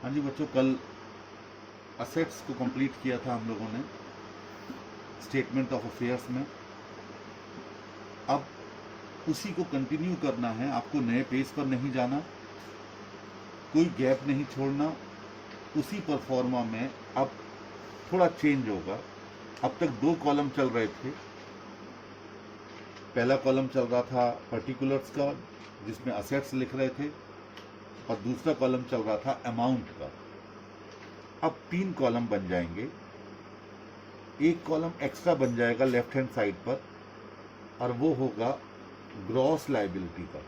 हाँ जी बच्चों, कल असेट्स को कंप्लीट किया था हम लोगों ने स्टेटमेंट ऑफ अफेयर्स में। अब उसी को कंटिन्यू करना है, आपको नए पेज पर नहीं जाना, कोई गैप नहीं छोड़ना, उसी परफॉर्मा में अब थोड़ा चेंज होगा। अब तक दो कॉलम चल रहे थे। पहला कॉलम चल रहा था पर्टिकुलर्स का, जिसमें असेट्स लिख रहे थे, और दूसरा कॉलम चल रहा था अमाउंट का। अब तीन कॉलम बन जाएंगे, एक कॉलम एक्स्ट्रा बन जाएगा लेफ्ट हैंड साइड पर, और वो होगा ग्रॉस लायबिलिटी का।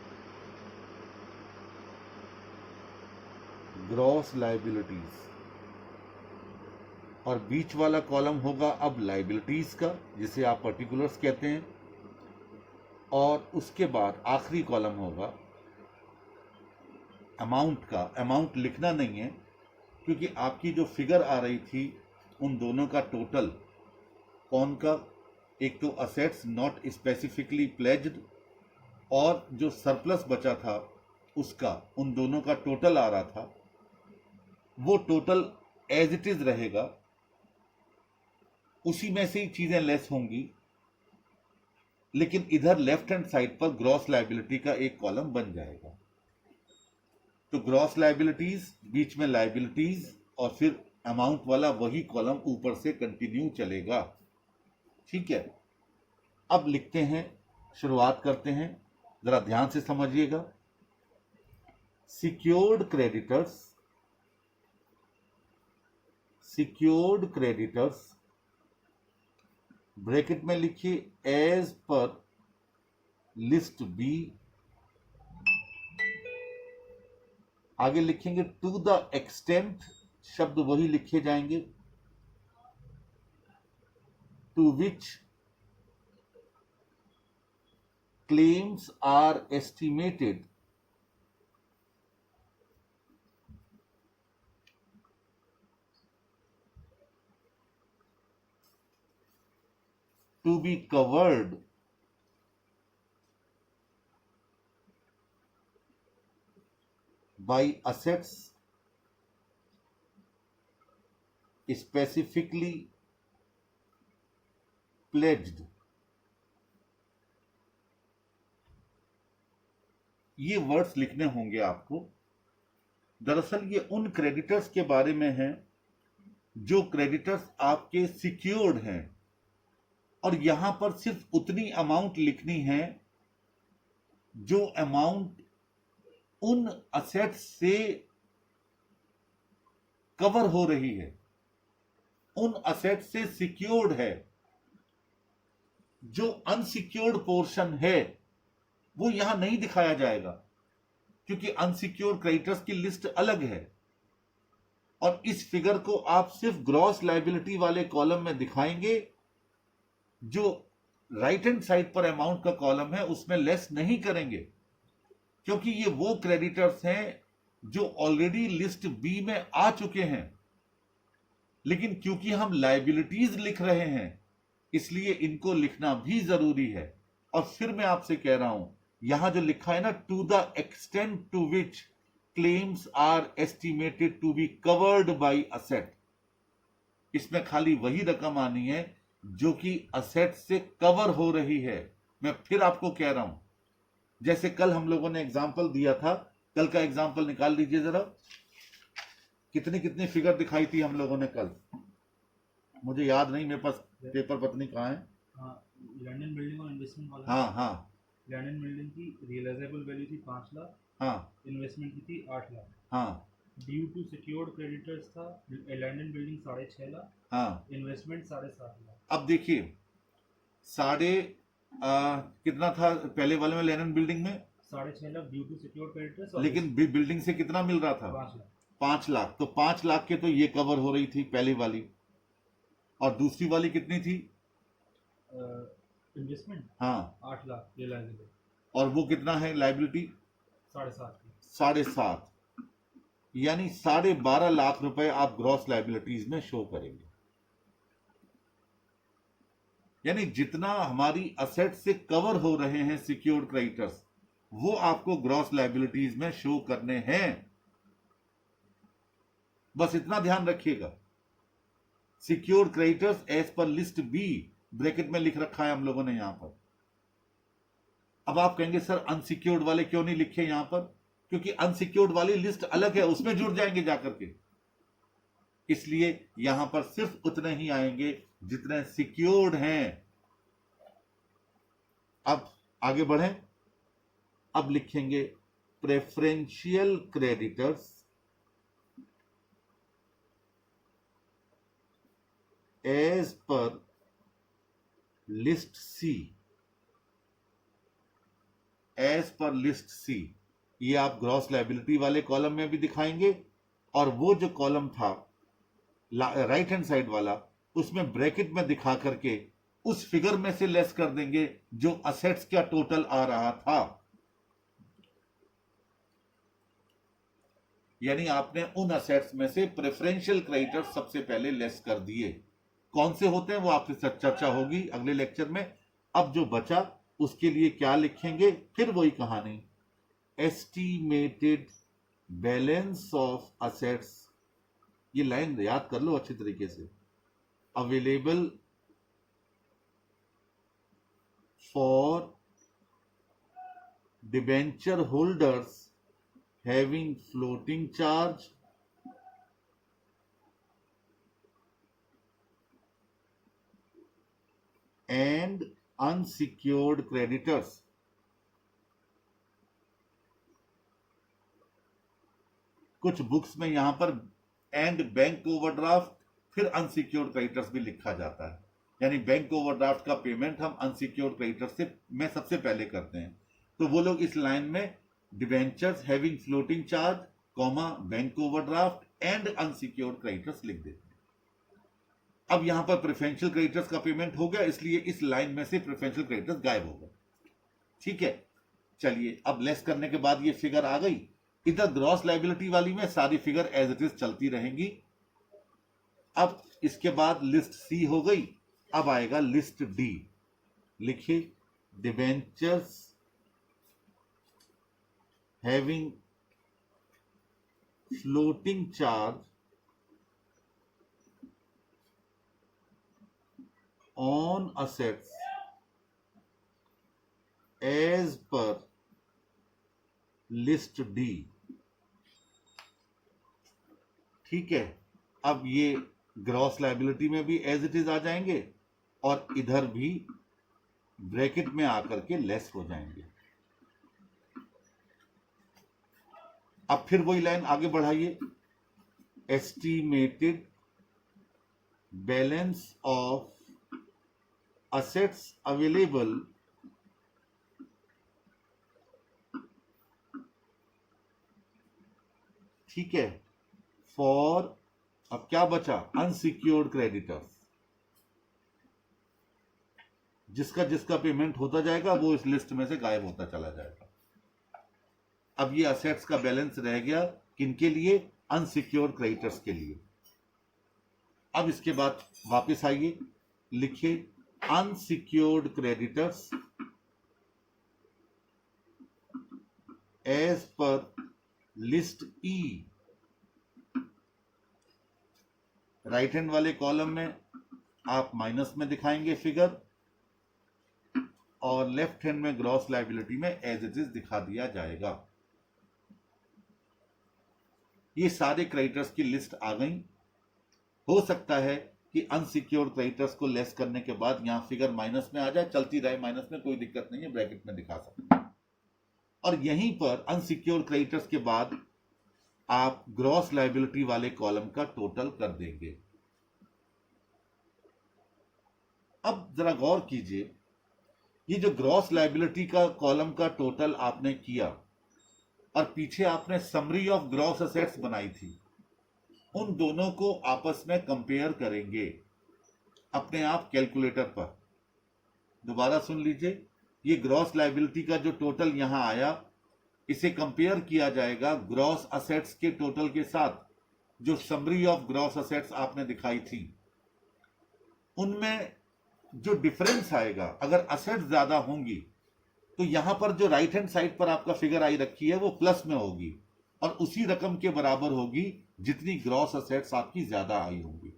Gross liabilities. और बीच वाला कॉलम होगा अब लायबिलिटीज का, जिसे आप पर्टिकुलर्स कहते हैं। और उसके बाद आखिरी कॉलम होगा अमाउंट का। अमाउंट लिखना नहीं है, क्योंकि आपकी जो फिगर आ रही थी उन दोनों का टोटल, कौन का, एक तो असेट्स नॉट स्पेसिफिकली प्लेज्ड, और जो सरप्लस बचा था उसका, उन दोनों का टोटल आ रहा था। वो टोटल एज इट इज रहेगा, उसी में से ही चीजें लेस होंगी, लेकिन इधर लेफ्ट हैंड साइड पर ग्रॉस लायबिलिटी का एक कॉलम बन जाएगा। तो ग्रॉस लायबिलिटीज, बीच में लायबिलिटीज, और फिर अमाउंट वाला वही कॉलम ऊपर से कंटिन्यू चलेगा। ठीक है, अब लिखते हैं, शुरुआत करते हैं, जरा ध्यान से समझिएगा। Secured creditors, secured creditors bracket में लिखिए एज पर लिस्ट बी, आगे लिखेंगे टू द एक्सटेंट, शब्द वही लिखे जाएंगे, to which claims are estimated to be covered by assets specifically pledged। ये वर्ड्स लिखने होंगे आपको। दरअसल ये उन क्रेडिटर्स के बारे में है जो क्रेडिटर्स आपके सिक्योर्ड हैं, और यहां पर सिर्फ उतनी अमाउंट लिखनी है जो अमाउंट उन असेट्स से कवर हो रही है, उन असेट्स से सिक्योर्ड है। जो अनसिक्योर्ड पोर्शन है वो यहां नहीं दिखाया जाएगा, क्योंकि अनसिक्योर्ड क्रेडिटर्स की लिस्ट अलग है। और इस फिगर को आप सिर्फ ग्रॉस लायबिलिटी वाले कॉलम में दिखाएंगे। जो राइट हैंड साइड पर अमाउंट का कॉलम है उसमें लेस नहीं करेंगे, क्योंकि ये वो क्रेडिटर्स हैं जो ऑलरेडी लिस्ट बी में आ चुके हैं। लेकिन क्योंकि हम लायबिलिटीज लिख रहे हैं, इसलिए इनको लिखना भी जरूरी है। और फिर मैं आपसे कह रहा हूं, यहां जो लिखा है ना, to the extent to which claims are estimated to be covered by asset, इसमें खाली वही रकम आनी है जो कि असेट से कवर हो रही है। मैं फिर आपको कह रहा हूं, जैसे कल हम लोगों ने एग्जाम्पल दिया था, कल का एग्जाम्पल निकाल लीजिए जरा। कितनी कितनी फिगर दिखाई थी हम लोगों ने कल, मुझे याद नहीं, मेरे पास पेपर पत्नी कहाँ है। लैंड एंड बिल्डिंग और इन्वेस्टमेंट वाला। हाँ हाँ लैंड एंड बिल्डिंग की रियलाइजेबल वैल्यू थी 5 लाख, हाँ इन्वेस्टमेंट की थी 8 लाख। हाँ ड्यू टू सिक्योर्ड क्रेडिटर्स था लैंड एंड बिल्डिंग 6.5 लाख, हाँ। इन्वेस्टमेंट 7.5 लाख। अब देखिए, साढ़े कितना था पहले वाले में, लैंड एंड बिल्डिंग में 6.5 lakh due to secured creditors, लेकिन बिल्डिंग से कितना मिल रहा था, 5 लाख। 5 लाख। तो 5 लाख के तो ये कवर हो रही थी पहली वाली, और दूसरी वाली कितनी थी, इन्वेस्टमेंट हाँ, 8 लाख रियलाइजेबल, और वो कितना है लायबिलिटी, 7.5 की। 7.5, यानी 12.5 लाख रुपए आप ग्रॉस लायबिलिटीज में शो करेंगे। यानी जितना हमारी असेट से कवर हो रहे हैं सिक्योर्ड क्रेडिटर्स, वो आपको ग्रॉस लायबिलिटीज में शो करने हैं। बस इतना ध्यान रखिएगा। Secured creditors as per list B bracket में लिख रखा है हम लोगों ने यहां पर। अब आप कहेंगे सर अनसिक्योर्ड वाले क्यों नहीं लिखे यहां पर? क्योंकि अनसिक्योर्ड वाली लिस्ट अलग है, उसमें जुड़ जाएंगे जाकर के, इसलिए यहां पर सिर्फ उतने ही आएंगे जितने सिक्योर्ड हैं। अब आगे बढ़ें। अब लिखेंगे preferential creditors as per list C. As per list C, ये आप ग्रॉस लायबिलिटी वाले कॉलम में भी दिखाएंगे, और वो जो कॉलम था राइट हैंड साइड वाला, उसमें ब्रैकेट में दिखा करके उस फिगर में से लेस कर देंगे जो असेट्स का टोटल आ रहा था। यानी आपने उन असेट्स में से प्रेफरेंशियल क्रेडिटर सबसे पहले लेस कर दिए। कौन से होते हैं वो आपके साथ चर्चा होगी अगले लेक्चर में। अब जो बचा उसके लिए क्या लिखेंगे, फिर वही कहानी, एस्टिमेटेड बैलेंस ऑफ असेट्स। ये लाइन याद कर लो अच्छी तरीके से। Available for debenture holders having floating charge and unsecured creditors. कुछ बुक्स में यहां पर एंड बैंक ओवरड्राफ्ट फिर अनसिक्योर्ड क्रेडिटर्स भी लिखा जाता है। यानी बैंक ओवरड्राफ्ट का पेमेंट हम अनसिक्योर्ड क्रेडिटर्स से में सबसे पहले करते हैं, तो वो लोग इस लाइन में debentures having floating charge comma bank overdraft and unsecured creditors लिख देते हैं। अब यहां पर प्रेफरेंशियल क्रेडिटर्स का पेमेंट हो गया, इसलिए इस लाइन में से प्रेफरेंशियल क्रेडिटर्स गायब हो गए। ठीक है, चलिए अब लेस करने के बाद ये फिगर आ गई। इधर ग्रॉस लायबिलिटी वाली में सारी फिगर एज इट इज चलती रहेंगी। अब इसके बाद लिस्ट सी हो गई, अब आएगा लिस्ट डी। लिखिए debentures having floating charge on assets as per list D। ठीक है, अब ये ग्रॉस लायबिलिटी में भी एज इट इज आ जाएंगे और इधर भी ब्रैकेट में आकर के लेस हो जाएंगे। अब फिर वही लाइन आगे बढ़ाइए, estimated balance of assets available ठीक है फॉर, अब क्या बचा, अनसिक्योर्ड क्रेडिटर्स। जिसका जिसका पेमेंट होता जाएगा वो इस लिस्ट में से गायब होता चला जाएगा। अब ये असेट्स का बैलेंस रह गया किनके लिए, अनसिक्योर्ड क्रेडिटर्स के लिए। अब इसके बाद वापस आइए, लिखिए unsecured creditors as per list E। Right hand वाले कॉलम में आप माइनस में दिखाएंगे फिगर, और लेफ्ट हैंड में ग्रॉस लायबिलिटी में एज इट इज दिखा दिया जाएगा। ये सारे क्रेडिटर्स की लिस्ट आ गई। हो सकता है कि अनसिक्योर्ड क्रेडिटर्स को लेस करने के बाद यहां फिगर माइनस में आ जाए, चलती रहे माइनस में, कोई दिक्कत नहीं है, ब्रैकेट में दिखा सकते हैं। और यहीं पर अनसिक्योर्ड क्रेडिटर्स के बाद आप ग्रॉस लायबिलिटी वाले कॉलम का टोटल कर देंगे। अब जरा गौर कीजिए, ये जो ग्रॉस लायबिलिटी का कॉलम का टोटल आपने किया और पीछे आपने समरी ऑफ ग्रॉस असेट्स बनाई थी, उन दोनों को आपस में कंपेयर करेंगे अपने आप कैलकुलेटर पर। दोबारा सुन लीजिए, ये ग्रॉस लायबिलिटी का जो टोटल यहां आया, इसे कंपेयर किया जाएगा ग्रॉस असेट्स के टोटल के साथ। जो समरी ऑफ ग्रॉस असेट्स आपने दिखाई थी, उनमें जो डिफरेंस आएगा, अगर असेट्स ज्यादा होंगी तो यहां पर जो राइट हैंड साइड पर आपका फिगर आई रखी है वो प्लस में होगी, और उसी रकम के बराबर होगी जितनी ग्रॉस असेट्स आपकी ज्यादा आई होंगी।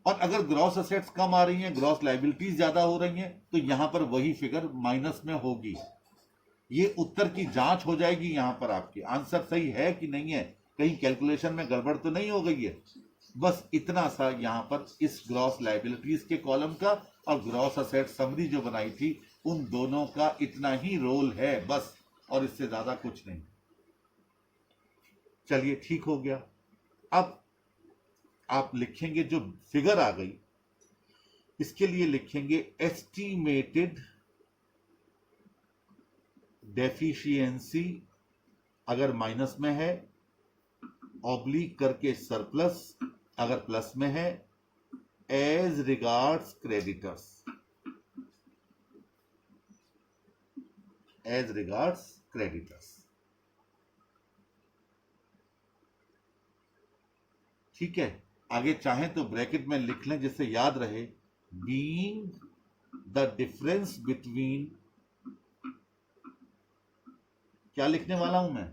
और अगर ग्रॉस असेट्स कम आ रही हैं, ग्रॉस लायबिलिटीज ज्यादा हो रही हैं, तो यहां पर वही फिगर माइनस में होगी। ये उत्तर की जांच हो जाएगी, यहां पर आपके आंसर सही है कि नहीं है, कहीं कैलकुलेशन में गड़बड़ तो नहीं हो गई है। बस इतना सा यहां पर इस ग्रॉस लायबिलिटीज के कॉलम का और ग्रॉस असेट समरी जो बनाई थी उन दोनों का इतना ही रोल है बस, और इससे ज्यादा कुछ नहीं। चलिए ठीक हो गया। अब आप लिखेंगे जो फिगर आ गई, इसके लिए लिखेंगे एस्टिमेटेड डेफिशिएंसी, अगर माइनस में है, ऑब्लिक करके सरप्लस अगर प्लस में है, as regards creditors, as regards creditors. ठीक है, आगे चाहें तो ब्रैकेट में लिख लें जिससे याद रहे, बीइंग द डिफरेंस बिटवीन, क्या लिखने वाला हूं मैं,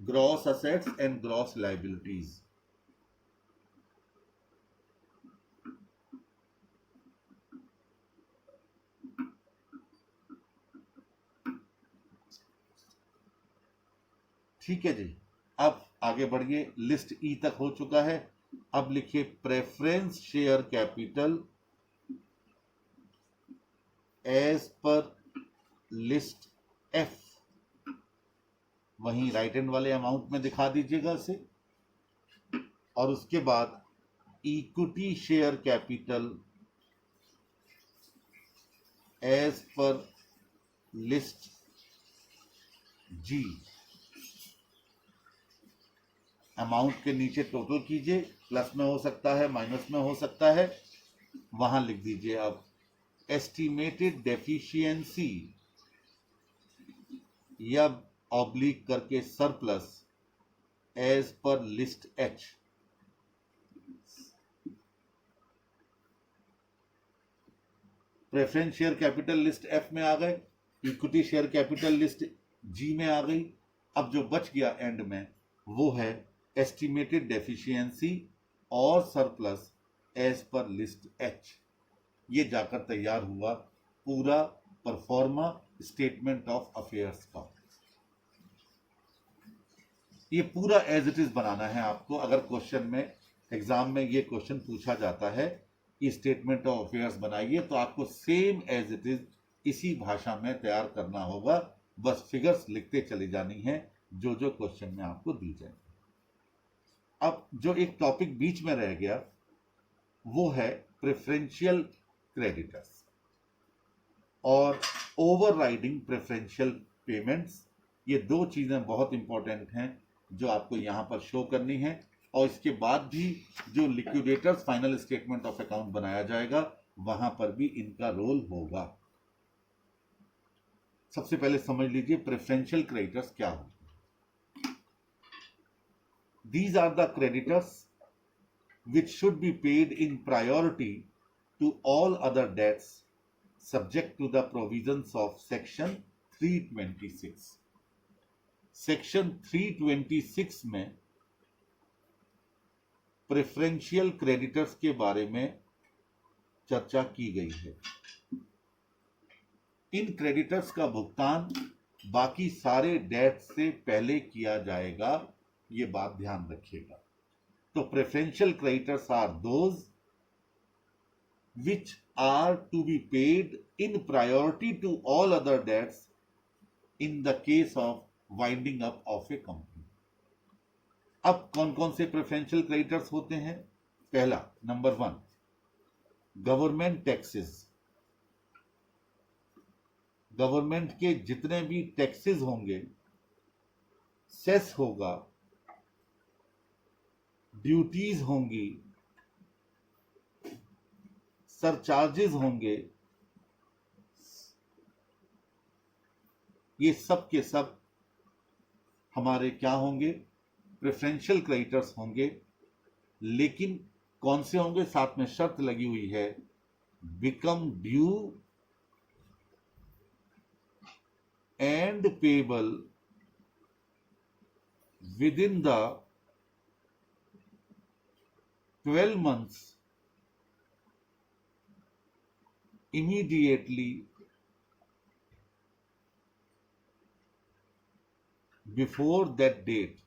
gross assets and gross liabilities. ठीक है जी, अब आगे बढ़िए, लिस्ट ई तक हो चुका है। अब लिखिए preference share capital as per list F, वहीं राइट हैंड वाले अमाउंट में दिखा दीजिएगा इसे। और उसके बाद equity share capital as per list G, amount के नीचे टोटल कीजिए, प्लस में हो सकता है, माइनस में हो सकता है, वहां लिख दीजिए अब एस्टिमेटेड डेफिशिएंसी या ऑब्लिक करके surplus as per list H. Preference share capital list F में आ गए, equity share capital list G में आ गई। अब जो बच गया एंड में वो है एस्टिमेटेड डेफिशिएंसी और surplus as per list H. ये जाकर तैयार हुआ पूरा परफॉर्मा स्टेटमेंट ऑफ अफेयर्स का। ये पूरा एज इट इज बनाना है आपको। अगर क्वेश्चन में एग्जाम में ये क्वेश्चन पूछा जाता है कि स्टेटमेंट ऑफ अफेयर्स बनाइए, तो आपको सेम एज इट इज इसी भाषा में तैयार करना होगा, बस फिगर्स लिखते चली जानी है जो जो क्वेश्चन में आपको दी जाए। अब जो एक टॉपिक बीच में रह गया वो है प्रेफरेंशियल क्रेडिटर्स और ओवरराइडिंग प्रेफरेंशियल पेमेंट्स। ये दो चीजें बहुत इंपॉर्टेंट हैं जो आपको यहां पर शो करनी है। और इसके बाद भी जो liquidators final statement of account बनाया जाएगा वहां पर भी इनका रोल होगा। सबसे पहले समझ लीजिए प्रेफरेंशियल क्रेडिटर्स क्या होते हैं। These are the creditors which should be paid in priority to all other debts subject to the provisions of section 326. Section 326 में प्रेफरेंशियल क्रेडिटर्स के बारे में चर्चा की गई है। इन क्रेडिटर्स का भुगतान बाकी सारे डेट से पहले किया जाएगा, ये बात ध्यान रखिएगा। तो preferential creditors are those which are to be paid in priority to all other debts in the case of winding up of a company. अब कौन कौन से प्रेफरेंशियल क्रेडिटर्स होते हैं? पहला, नंबर 1, गवर्नमेंट टैक्सेस। गवर्नमेंट के जितने भी टैक्सेस होंगे, सेस होगा, ड्यूटीज होंगी, सरचार्जेस होंगे, ये सब के सब हमारे क्या होंगे? प्रेफरेंशियल क्रेडिटर्स होंगे। लेकिन कौन से होंगे? साथ में शर्त लगी हुई है, become due and payable within the 12 months immediately before that date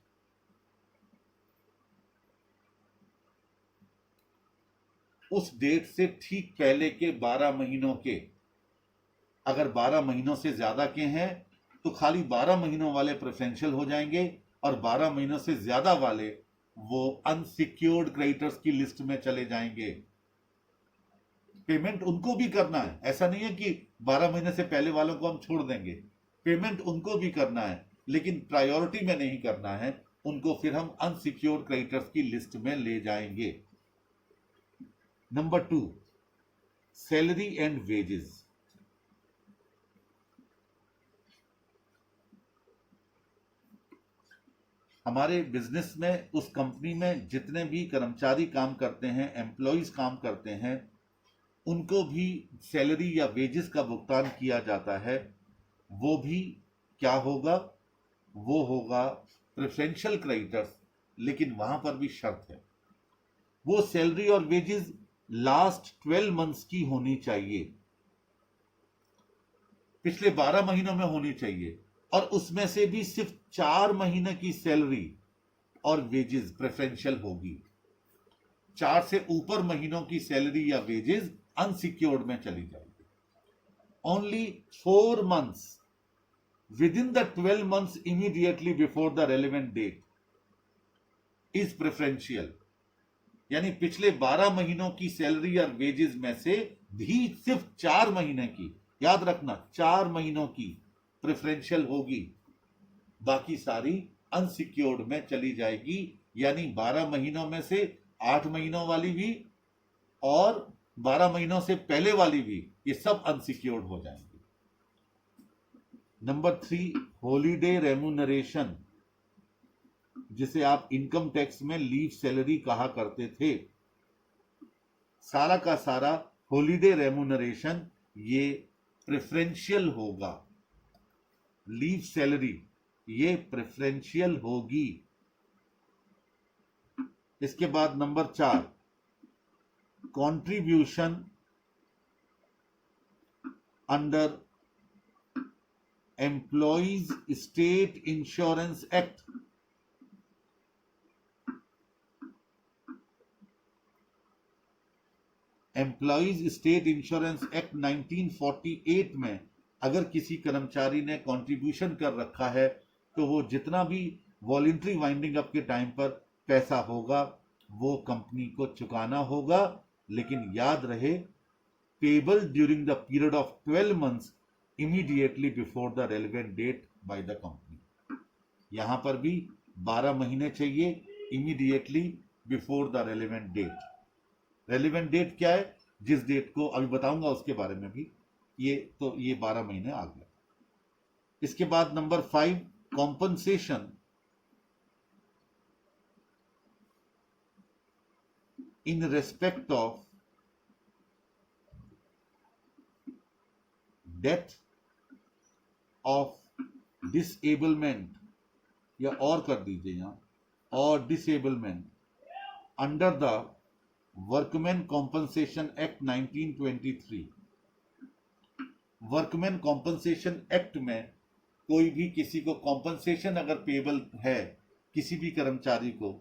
उस डेट से ठीक पहले के 12 महीनों के, अगर 12 महीनों से ज्यादा के हैं तो खाली 12 महीनों वाले प्रेफरेंशियल हो जाएंगे और 12 महीनों से ज्यादा वाले वो अनसिक्योर्ड क्रेडिटर्स की लिस्ट में चले जाएंगे। पेमेंट उनको भी करना है, ऐसा नहीं है कि 12 महीने से पहले वालों को हम छोड़ देंगे, पेमेंट उनको भी करना है, लेकिन प्रायोरिटी में नहीं करना है, उनको फिर हम अनसिक्योर्ड क्रेडिटर्स की लिस्ट में ले जाएंगे। Number 2, salary and wages. हमारे बिजनेस में, उस कंपनी में जितने भी कर्मचारी काम करते हैं, एम्प्लॉइज काम करते हैं, उनको भी सैलरी या वेजेस का भुगतान किया जाता है। वो भी क्या होगा, वो होगा प्रेफरेंशियल क्रेडिटर्स, लेकिन वहां पर भी शर्त है, वो सैलरी और वेजेस लास्ट 12 मंथ्स की होनी चाहिए, पिछले 12 महीनों में होनी चाहिए, और उसमें से भी सिर्फ 4 महीने की सैलरी और वेजेस प्रेफरेंशियल होगी। 4 से ऊपर महीनों की सैलरी या वेजेस अनसिक्योर्ड में चली जाएगी। Only 4 months within the 12 months immediately before the relevant date is preferential, यानी पिछले 12 महीनों की सैलरी और वेजेस में से भी सिर्फ 4 महीने की, याद रखना 4 महीनों की प्रेफरेंशियल होगी, बाकी सारी अनसिक्योर्ड में चली जाएगी। यानी 12 महीनों में से 8 महीनों वाली भी और 12 महीनों से पहले वाली भी, ये सब अनसिक्योर्ड हो जाएंगे। नंबर 3, हॉलीडे रेम्यूनरेशन, जिसे आप इनकम टैक्स में लीव सैलरी कहा करते थे। सारा का सारा हॉलीडे रेम्यूनरेशन ये प्रेफरेंशियल होगा, लीव सैलरी ये प्रेफरेंशियल होगी। इसके बाद number 4, contribution under employees state insurance act. Employees state insurance act 1948 में अगर किसी कर्मचारी ने कंट्रीब्यूशन कर रखा है तो वो जितना भी वॉलंटरी वाइंडिंग अप के टाइम पर पैसा होगा वो कंपनी को चुकाना होगा, लेकिन याद रहे payable during the period of 12 months immediately before the relevant date by the company. यहां पर भी 12 महीने चाहिए immediately before the relevant date. Relevant date क्या है, जिस डेट को अभी बताऊंगा उसके बारे में भी, ये 12 महीने आ गया। इसके बाद number 5, compensation in respect of death of disablement, या और कर दीजिए यहां, और disablement under the workman compensation act 1923। Workman compensation act में कोई भी किसी को कॉम्पनसेशन अगर पेबल है किसी भी कर्मचारी को,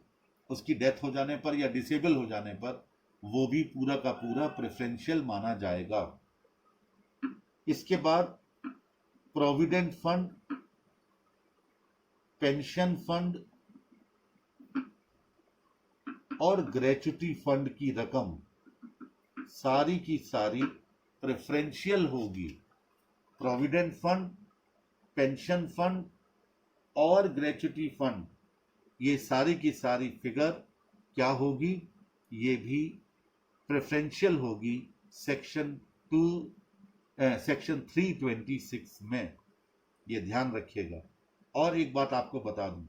उसकी डेथ हो जाने पर या डिसेबल हो जाने पर, वो भी पूरा का पूरा प्रेफरेंशियल माना जाएगा। इसके बाद प्रोविडेंट फंड, पेंशन फंड और ग्रेच्युटी फंड की रकम सारी की सारी प्रेफरेंशियल होगी। प्रोविडेंट फंड, पेंशन फंड और ग्रेच्युटी फंड, ये सारी की सारी फिगर क्या होगी, ये भी प्रेफरेंशियल होगी सेक्शन 326 में, ये ध्यान रखिएगा। और एक बात आपको बता दूं,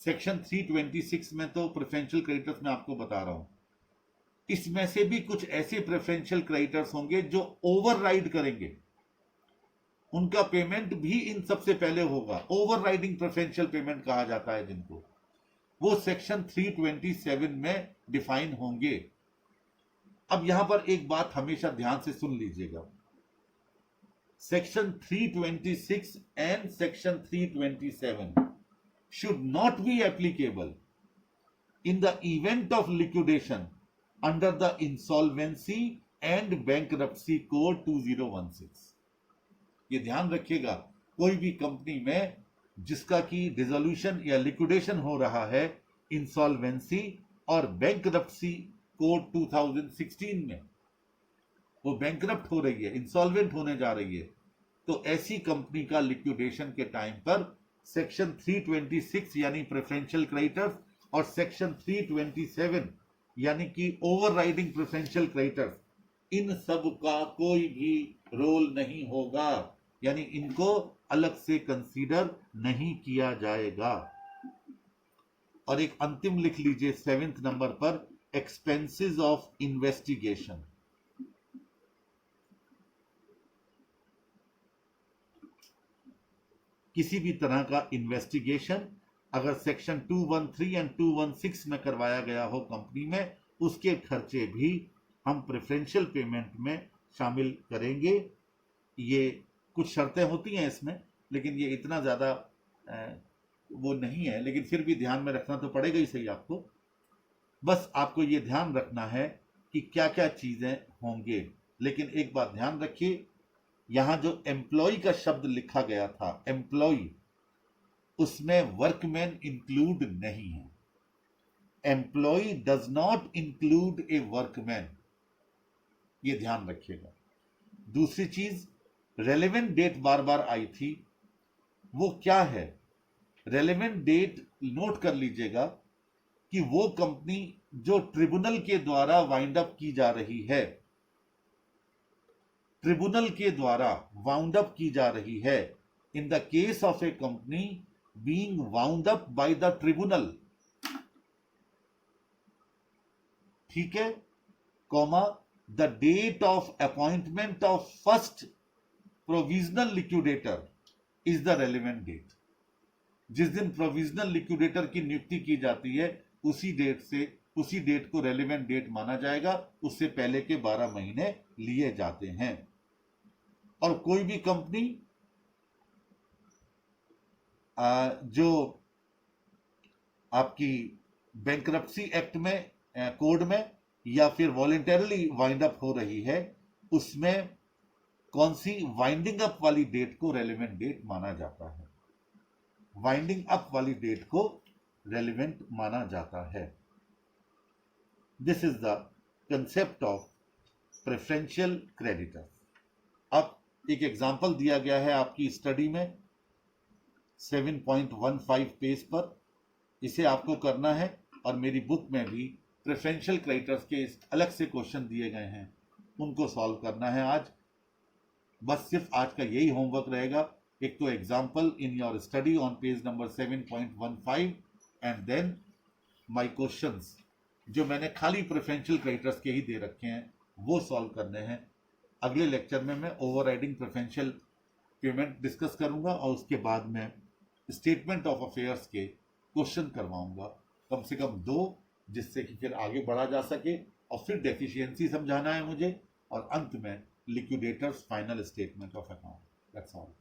सेक्शन 326 में तो प्रेफरेंशियल क्रेडिटर्स में आपको बता रहा हूं, इसमें से भी कुछ ऐसे प्रेफरेंशियल क्रेडिटर्स होंगे जो ओवरराइड करेंगे। उनका पेमेंट भी इन सबसे पहले होगा। ओवरराइडिंग प्रेफरेंशियल पेमेंट कहा जाता है जिनको, वो सेक्शन 327 में डिफाइन होंगे। अब यहां पर एक बात हमेशा ध्यान से सुन लीजिएगा, section 326 and section 327 should not be applicable in the event of liquidation under the Insolvency and Bankruptcy Code 2016। ये ध्यान रखिएगा, कोई भी कंपनी में जिसका की डिसोल्यूशन या लिक्विडेशन हो रहा है इंसॉल्वेंसी और बैंकरप्सी कोड 2016 में, वो बैंकरप्ट हो रही है, इंसॉल्वेंट होने जा रही है, तो ऐसी कंपनी का लिक्विडेशन के टाइम पर सेक्शन 326 यानी प्रेफरेंशियल क्रेडिटर्स और सेक्शन 327 यानी कि ओवरराइडिंग प्रेफरेंशियल क्रेडिटर्स, इन सब का कोई भी रोल नहीं होगा, यानी इनको अलग से कंसीडर नहीं किया जाएगा। और एक अंतिम लिख लीजिए 7th नंबर पर, एक्सपेंसेस ऑफ इन्वेस्टिगेशन। किसी भी तरह का इन्वेस्टिगेशन अगर सेक्शन 213 एंड 216 में करवाया गया हो कंपनी में, उसके खर्चे भी हम प्रेफरेंशियल पेमेंट में शामिल करेंगे। ये कुछ शर्तें होती हैं इसमें, लेकिन ये इतना ज़्यादा वो नहीं है, लेकिन फिर भी ध्यान में रखना तो पड़ेगा ही सही आपको। बस आपको ये ध्यान रखना है कि क्या क्या चीज़ें होंगे। लेकिन एक बात ध्यान रखिए, यहां जो एम्प्लॉय का शब्द लिखा गया था, एम्प्लॉय, उसमें वर्कमैन इंक्लूड नहीं है। Employ does not include a workman, ये ध्यान रखिएगा। दूसरी चीज, रेलेवेंट डेट बार बार आई थी, वो क्या है? रेलेवेंट डेट नोट कर लीजिएगा कि वो कंपनी जो ट्रिब्यूनल के द्वारा वाइंड अप की जा रही है, ट्रिब्यूनल के द्वारा वाउंड अप की जा रही है, in the case of a company being wound up by the tribunal, ठीक है, comma, the date of appointment of first provisional liquidator is the relevant date. जिस दिन प्रोविजनल लिक्विडेटर की नियुक्ति की जाती है, उसी डेट को रेलेवेंट डेट माना जाएगा। उससे पहले के 12 महीने लिए जाते हैं। और कोई भी कंपनी जो आपकी बैंकरप्सी एक्ट में, कोड में, या फिर वॉलेंटरली वाइंड अप हो रही है, उसमें कौन सी वाइंडिंग अप वाली डेट को रेलेवेंट डेट माना जाता है? वाइंडिंग अप वाली डेट को रेलेवेंट माना जाता है। This is the concept of preferential creditors. अब एक एग्जांपल दिया गया है आपकी स्टडी में 7.15 पेज पर, इसे आपको करना है। और मेरी बुक में भी प्रेफरेंशियल क्रेडिटर्स के अलग से क्वेश्चन दिए गए हैं, उनको सॉल्व करना है आज। बस सिर्फ आज का यही होमवर्क रहेगा, एक तो example in your study on page number 7.15 and then my questions जो मैंने खाली प्रेफरेंशियल क्रेडिटर्स के ही दे रखे हैं, वो सॉल्व करने हैं। अगले लेक्चर में मैं ओवरराइडिंग प्रेफरेंशियल पेमेंट डिस्कस करूंगा और उसके बाद मैं स्टेटमेंट ऑफ अफेयर्स के क्वेश्चन करवाऊंगा, कम से कम 2, जिससे कि फिर आगे बढ़ा जा सके। और फिर डेफिशिएंसी समझाना है मुझे, और अंत में liquidators final statement of account. That's all.